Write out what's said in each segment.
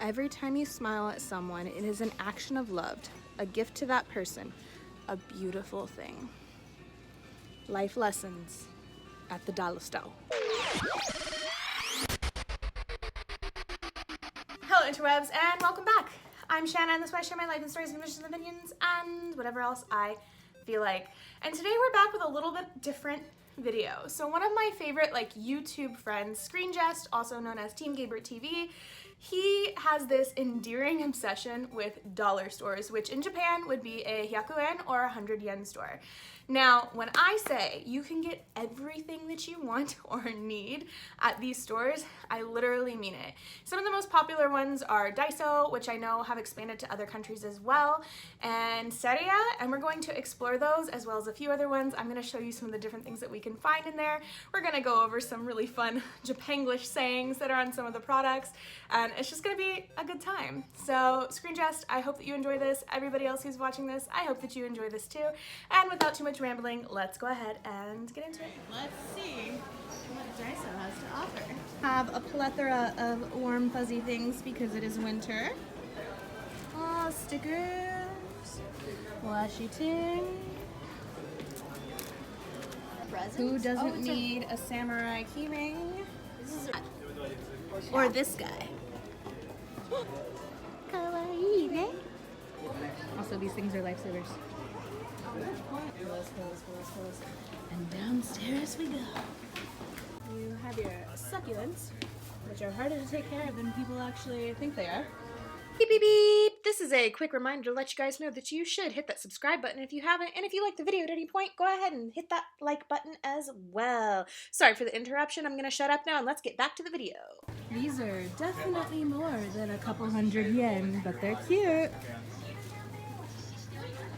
Every time you smile at someone, it is an action of love, a gift to that person, a beautiful thing. Life lessons at the dollar store. Hello interwebs and welcome back. I'm Shanna and this is where I share my life and stories and wishes and opinions and whatever else I feel like. And today we're back with a little bit different video. So one of my favorite YouTube friends, Screen Jest, also known as Team Gaybert TV, he has this endearing obsession with dollar stores, which in Japan would be a hiyakuen or 100 yen store. Now, when I say you can get everything that you want or need at these stores, I literally mean it. Some of the most popular ones are Daiso, which I know have expanded to other countries as well, and Seria, and we're going to explore those as well as a few other ones. I'm going to show you some of the different things that we can find in there. We're going to go over some really fun Japanglish sayings that are on some of the products, and it's just going to be a good time. So, Screen Jest, I hope that you enjoy this. Everybody else who's watching this, I hope that you enjoy this too. And without too much rambling, let's go ahead and get into it. Let's see what Daiso has to offer. Have a plethora of warm fuzzy things because it is winter. Oh, stickers, washi tin. Who doesn't need a samurai keyring? Or this guy. Kawaii, ne? Also, these things are lifesavers. And downstairs we go. You have your succulents, which are harder to take care of than people actually think they are. Beep, beep, beep. This is a quick reminder to let you guys know that you should hit that subscribe button if you haven't, and if you like the video at any point, go ahead and hit that like button as well. Sorry for the interruption. I'm gonna shut up now and let's get back to the video. These are definitely more than a couple 100 yen, but they're cute.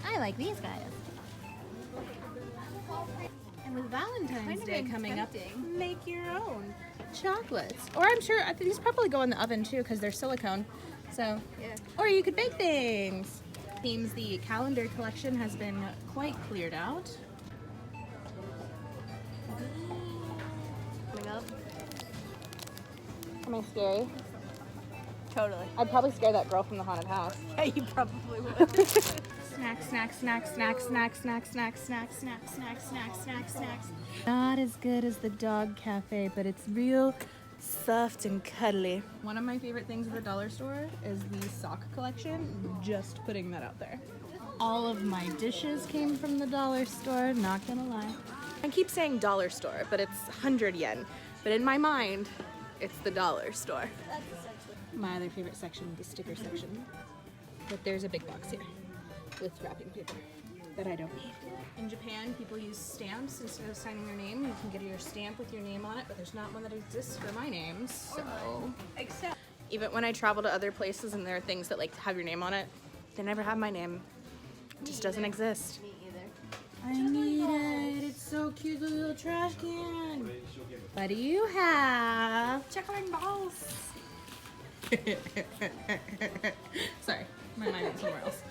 I like these guys. And with Valentine's Day coming up, make your own chocolates. Or I'm sure these probably go in the oven too because they're silicone. So, yeah. Or you could bake things. Seems the calendar collection has been quite cleared out. Coming up. Am I scary? Totally. I'd probably scare that girl from the haunted house. Yeah, you probably would. Snack, snack, snack, snack, snack, snack, snack, snack, snack, snack, snack, snack, snacks. Not as good as the dog cafe, but it's real soft and cuddly. One of my favorite things at the dollar store is the sock collection. Just putting that out there. All of my dishes came from the dollar store, not gonna lie. I keep saying dollar store, but it's 100 yen. But in my mind, it's the dollar store. My other favorite section, the sticker section. But there's a big box here with wrapping paper that I don't need. In Japan, people use stamps instead of signing their name. You can get your stamp with your name on it, but there's not one that exists for my name, so. Except even when I travel to other places and there are things that have your name on it, they never have my name. It just doesn't exist. me either. I need it. It's so cute, the little trash can. What do you have? Checkering balls. Sorry, my mind went somewhere else.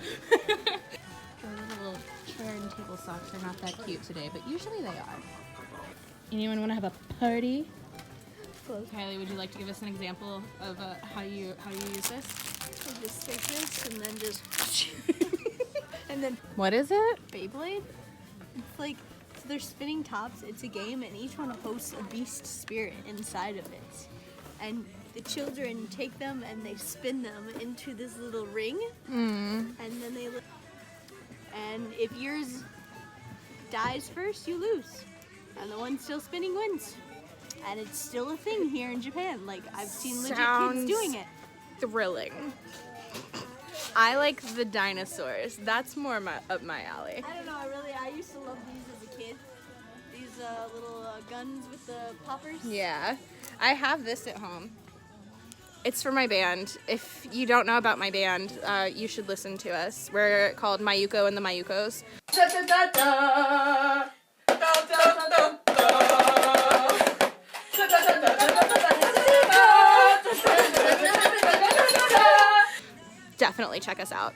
Those little chair and table socks are not that cute today, but usually they are. Anyone want to have a party? Kylie, would you like to give us an example of how you use this? I just take this and then just and then What is it? Beyblade. It's like they're spinning tops. It's a game, and each one hosts a beast spirit inside of it. And the children take them and they spin them into this little ring, and then they. And if yours dies first, you lose, and the one still spinning wins. And it's still a thing here in Japan. Like, I've seen legit kids doing it. Thrilling. I like the dinosaurs. That's more up my alley. I don't know. I used to love these as a kid. These little guns with the poppers. Yeah, I have this at home. It's for my band. If you don't know about my band, you should listen to us. We're called Mayuko and the Mayukos. Definitely check us out.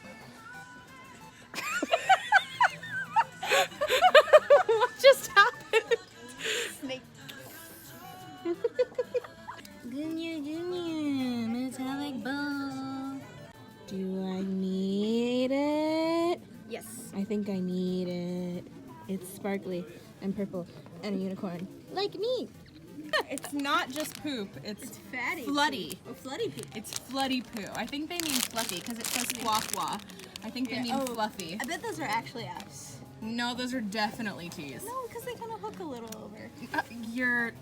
What just happened? Snake. Junior, metallic bone. Do I need it? Yes. I think I need it. It's sparkly and purple and a unicorn. Like me. It's not just poop. It's fatty. floody. Oh, floody poop. It's floody poo. I think they mean fluffy because it says fwa. I think they mean fluffy. I bet those are actually F's. No, those are definitely T's. No, because they kind of hook a little over. You're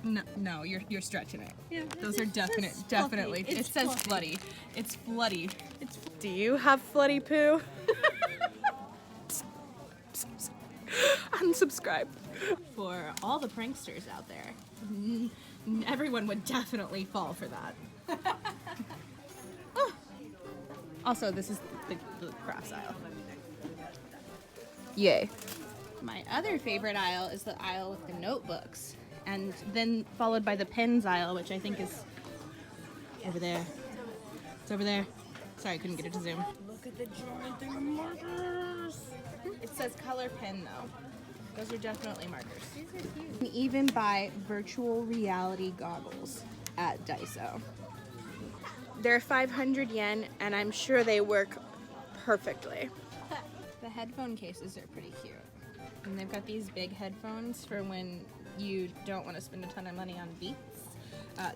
stretching it. Yeah, Those are definitely. It says fluffy. floody. It's floody. Do you have floody poo? Unsubscribe. For all the pranksters out there, everyone would definitely fall for that. Also, this is the crafts aisle. Yay. My other favorite aisle is the aisle with the notebooks, and then followed by the pens aisle, which I think is over there. It's over there. Sorry, I couldn't get it to zoom. Look at the giant markers. It says color pen though. Those are definitely markers. These are cute. You can even buy virtual reality goggles at Daiso. They're 500 yen, and I'm sure they work perfectly. The headphone cases are pretty cute. And they've got these big headphones for when you don't want to spend a ton of money on Beats.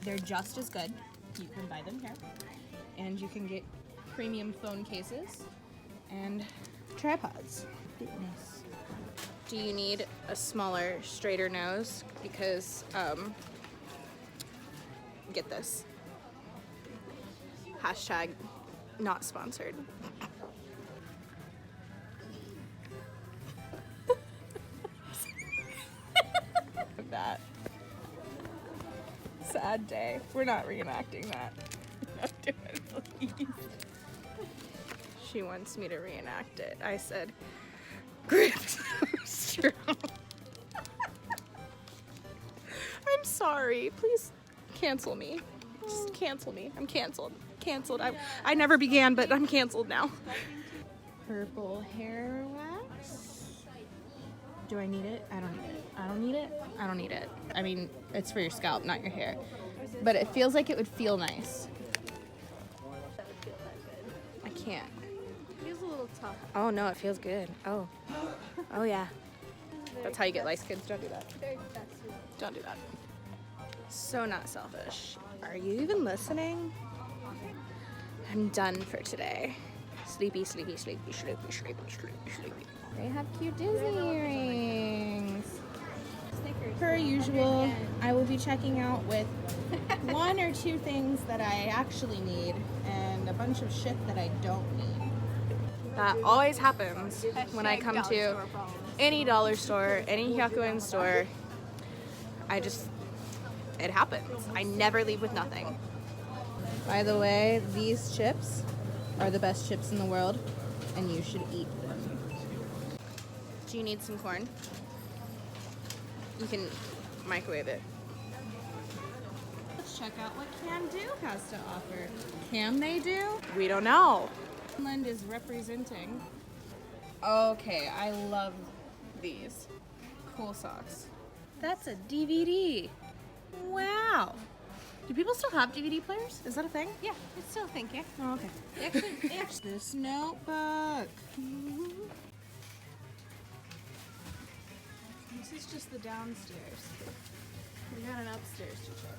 They're just as good. You can buy them here. And you can get premium phone cases and tripods. Goodness. Do you need a smaller, straighter nose? Because, get this. Hashtag not sponsored. That. Sad day. We're not reenacting that. Not do it, please. She wants me to reenact it. I said, grip so strong. I'm sorry. Please cancel me. Just cancel me. I'm canceled. Canceled. I never began, but I'm canceled now. Purple hair wax. Do I need it? I don't need it. I don't need it. I don't need it. I mean, it's for your scalp, not your hair. But it feels like it would feel nice. That would feel that good. I can't. It feels a little tough. Oh no, it feels good. Oh. Oh yeah. That's how you get lice, kids. Don't do that. Very festive. Don't do that. So not selfish. Are you even listening? I'm done for today. Sleepy, sleepy, sleepy, sleepy, sleepy, sleepy, sleepy. They have cute Disney earrings. Snickers. Per usual, I will be checking out with one or two things that I actually need and a bunch of shit that I don't need. That always happens when I come to any dollar store, any hiyakuen store. It happens. I never leave with nothing. By the way, these chips are the best chips in the world, and you should eat them. Do you need some corn? You can microwave it. Let's check out what Can Do has to offer. Can they do? We don't know. Finland is representing. Okay, I love these. Cool socks. That's a DVD. Wow. Do people still have DVD players? Is that a thing? Yeah, it's still a thing, yeah. Oh, okay. Actually, This notebook. This is just the downstairs. We got an upstairs to check.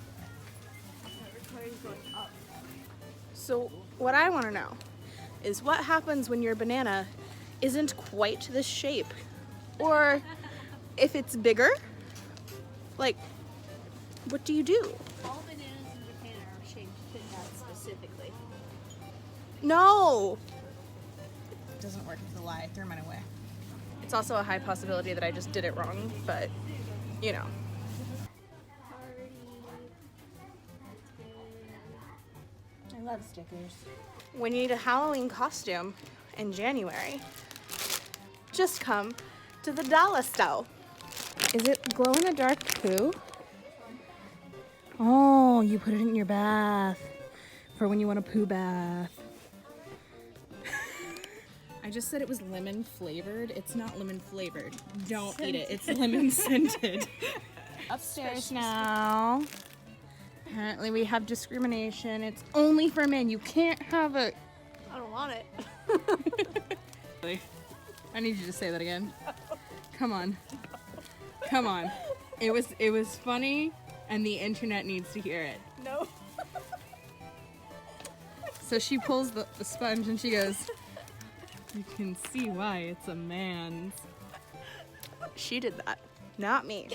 that recording's going up. So what I want to know is what happens when your banana isn't quite this shape, or if it's bigger. Like, what do you do? All bananas in Japan are shaped to that specifically. No. It doesn't work. It's a lie. Throw mine away. It's also a high possibility that I just did it wrong, but you know. I love stickers. When you need a Halloween costume in January, just come to the Daiso. Is it glow in the dark poo? Oh, you put it in your bath for when you want a poo bath. I just said it was lemon flavored. It's not lemon flavored. Don't eat it. It's lemon scented. Upstairs now. Apparently we have discrimination. It's only for men. You can't have it. I don't on it. I need you to say that again. Come on. Come on. It was funny and the internet needs to hear it. No. So she pulls the sponge and she goes, "You can see why it's a man's." She did that, not me.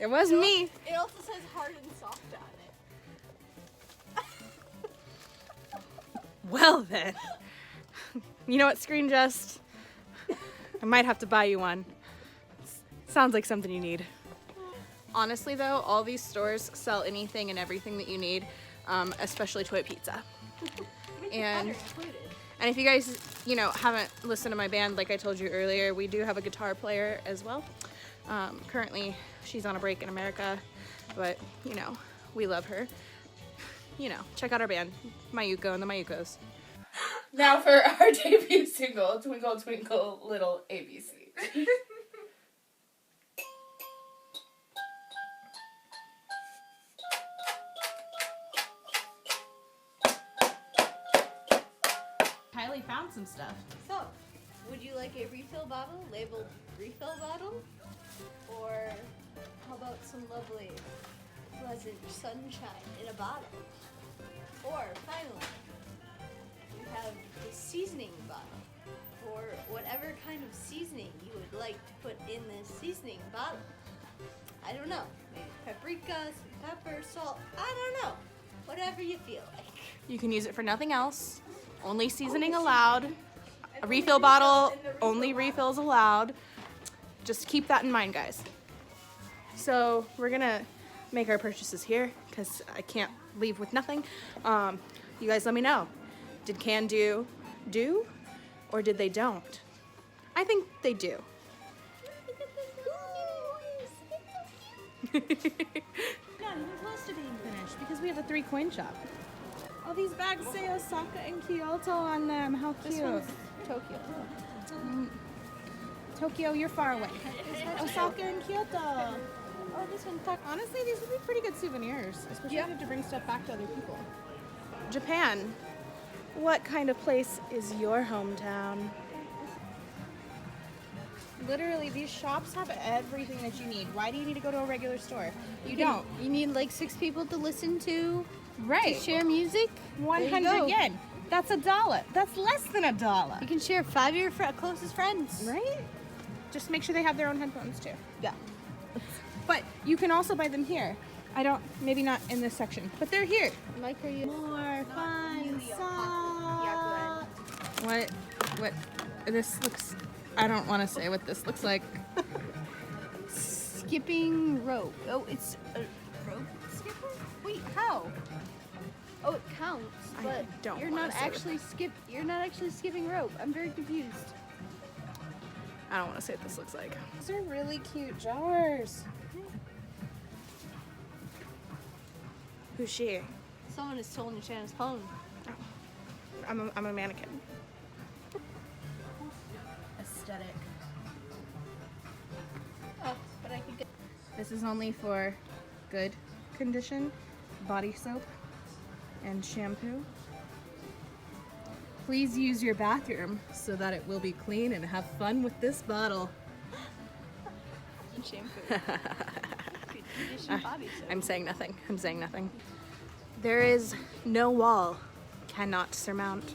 It wasn't me. It also says hard and soft on it. Well then. You know what, Screen Just? I might have to buy you one. Sounds like something you need. Honestly though, all these stores sell anything and everything that you need, especially toy pizza. And if you guys, you know, haven't listened to my band, like I told you earlier, we do have a guitar player as well. Currently, she's on a break in America, but, you know, we love her. You know, check out our band, Mayuko and the Mayukos. Now for our debut single, Twinkle Twinkle Little ABC. Kylie found some stuff. So, would you like a refill bottle labeled refill bottle? Or how about some lovely, pleasant sunshine in a bottle? Or finally, you have a seasoning bottle for whatever kind of seasoning you would like to put in this seasoning bottle. I don't know, maybe paprika, some pepper, salt, I don't know. Whatever you feel like. You can use it for nothing else. Only seasoning allowed. A refill bottle, only refills allowed. Just keep that in mind, guys. So we're gonna make our purchases here because I can't leave with nothing. You guys let me know. Did Can Do or did they don't? I think they do. Not even close to being finished because we have a 3-coin shop. All these bags say Osaka and Kyoto on them. How cute. This one's Tokyo. Tokyo, you're far away. Osaka and Kyoto. Oh, this one. Honestly, these would be pretty good souvenirs, especially if you have to bring stuff back to other people. Japan. What kind of place is your hometown? Literally, these shops have everything that you need. Why do you need to go to a regular store? You don't. You need like 6 people to listen to. Right. To share music. 100 yen. That's $1. That's less than $1. You can share 5 of your closest friends. Right? Just make sure they have their own headphones too. Yeah. But you can also buy them here. Maybe not in this section, but they're here. Mike, are you? More fun hiyakuen. What, this looks, I don't want to say what this looks like. Skipping rope. Oh, it's a rope skipper? Wait, how? Oh, it counts, I but don't you're wanna not say what actually You're not actually skipping rope. I'm very confused. I don't want to say what this looks like. These are really cute jars. Who's she? Someone has stolen Shanna's phone. I'm a mannequin. Aesthetic. Oh, but I could get. This is only for good condition body soap and shampoo. Please use your bathroom so that it will be clean and have fun with this bottle. And shampoo. Good condition body soap. I'm saying nothing. I'm saying nothing. There is no wall cannot surmount.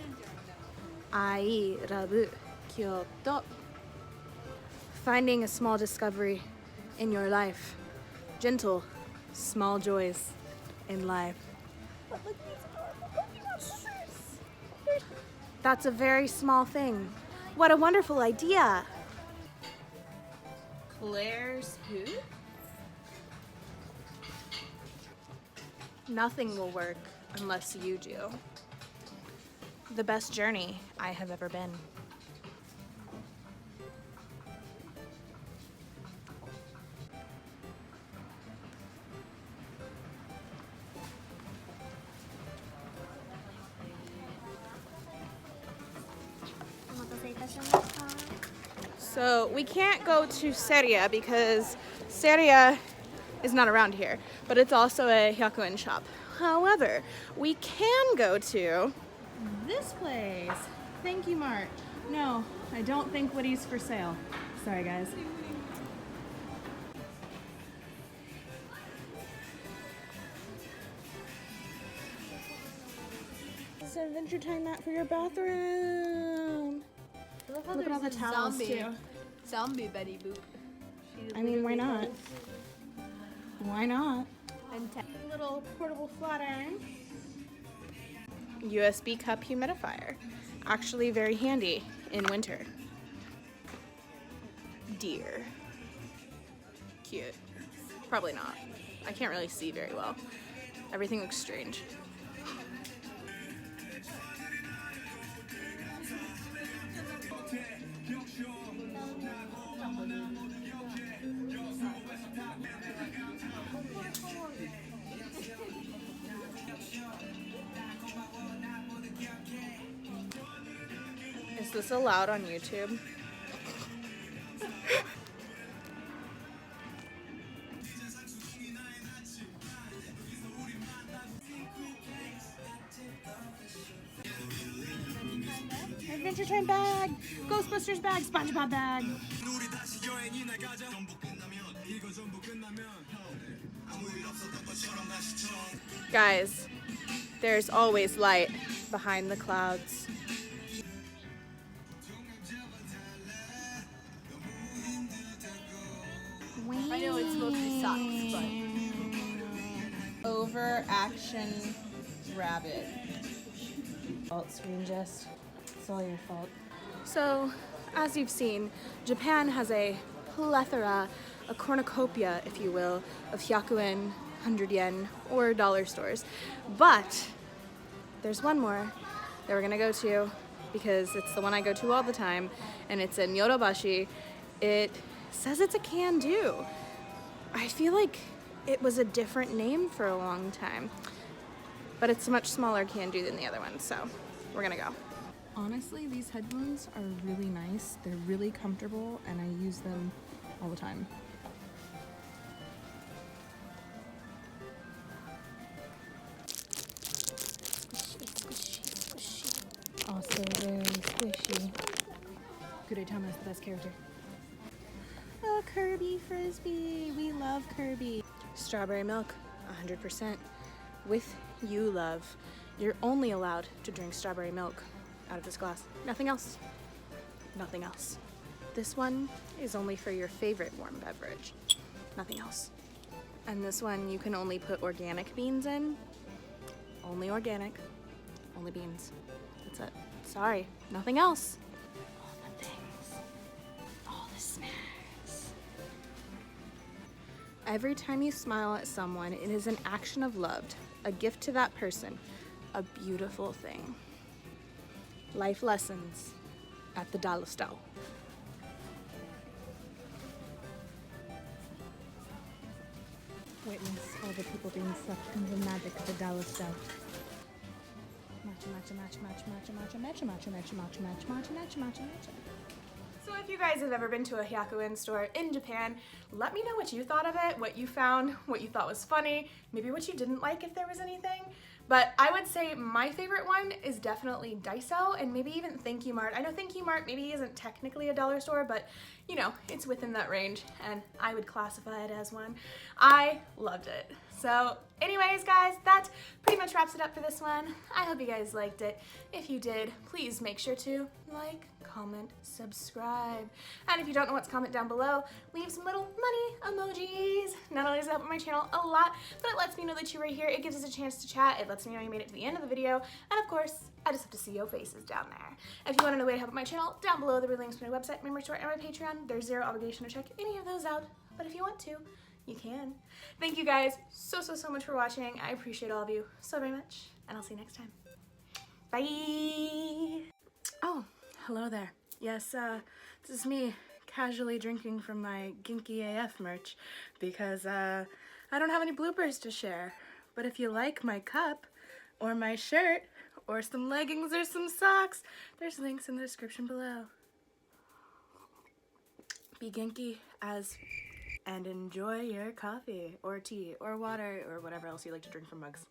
Ai rabu Kyoto. Finding a small discovery in your life. Gentle, small joys in life. But look at these adorable Pokemon stickers. That's a very small thing. What a wonderful idea. Claire's who? Nothing will work unless you do. The best journey I have ever been. So we can't go to Seria because Seria is not around here, but it's also a hiyakuen shop. However, we can go to this place, Thank You Mart. No, I don't think Woody's for sale. Sorry, guys. This is an Adventure Time mat for your bathroom. Look at all the towels, too. Zombie Betty Boop. I mean, why not? Why not? And Little portable flat iron. USB cup humidifier. Actually very handy in winter. Deer. Cute. Probably not. I can't really see very well. Everything looks strange. Is this allowed on YouTube? Adventure Time bag! Ghostbusters bag! SpongeBob bag! Guys, there's always light behind the clouds. I know it's supposed to be socks, but Overaction rabbit. Fault, Screen Jest. It's all your fault. So, as you've seen, Japan has a plethora, a cornucopia, if you will, of hiyakuen, 100 yen, or dollar stores. But there's one more that we're gonna go to because it's the one I go to all the time, and it's in Yodobashi. It says it's a can-do. I feel like it was a different name for a long time, but it's a much smaller can-do than the other one, so we're gonna go. Honestly, these headphones are really nice. They're really comfortable, and I use them all the time. Also very squishy. Gudetama is the best character. Oh, Kirby Frisbee. We love Kirby. Strawberry milk, 100%. With you, love. You're only allowed to drink strawberry milk out of this glass. Nothing else. Nothing else. This one is only for your favorite warm beverage. Nothing else. And this one you can only put organic beans in. Only organic. Only beans. That's it. Sorry. Nothing else. All the things. All the snacks. Every time you smile at someone, it is an action of love, a gift to that person, a beautiful thing. Life lessons at the dollar store. Witness all the people being sucked into the magic of the dollar store. Matcha, matcha, matcha, matcha, matcha, matcha, matcha, matcha, matcha, matcha, matcha, matcha, matcha, matcha. So if you guys have ever been to a hiyakuen store in Japan, let me know what you thought of it, what you found, what you thought was funny, maybe what you didn't like if there was anything. But I would say my favorite one is definitely Daiso and maybe even Thank You Mart. I know Thank You Mart maybe isn't technically a dollar store, but you know, it's within that range and I would classify it as one. I loved it. So anyways, guys, that pretty much wraps it up for this one. I hope you guys liked it. If you did, please make sure to like, comment, subscribe. And if you don't know what to comment down below, leave some little money emojis. Not only does it help my channel a lot, but it lets me know that you were here. It gives us a chance to chat. It lets me know you made it to the end of the video. And of course, I just have to see your faces down there. If you want to know a way to help my channel, down below there are links to my website, my merch store, and my Patreon. There's zero obligation to check any of those out, but if you want to, you can. Thank you guys so much for watching. I appreciate all of you so very much, and I'll see you next time. Bye! Oh, hello there. Yes, this is me casually drinking from my Ginky AF merch because I don't have any bloopers to share. But if you like my cup, or my shirt, or some leggings, or some socks, there's links in the description below. Be Ginky and enjoy your coffee, or tea, or water, or whatever else you like to drink from mugs.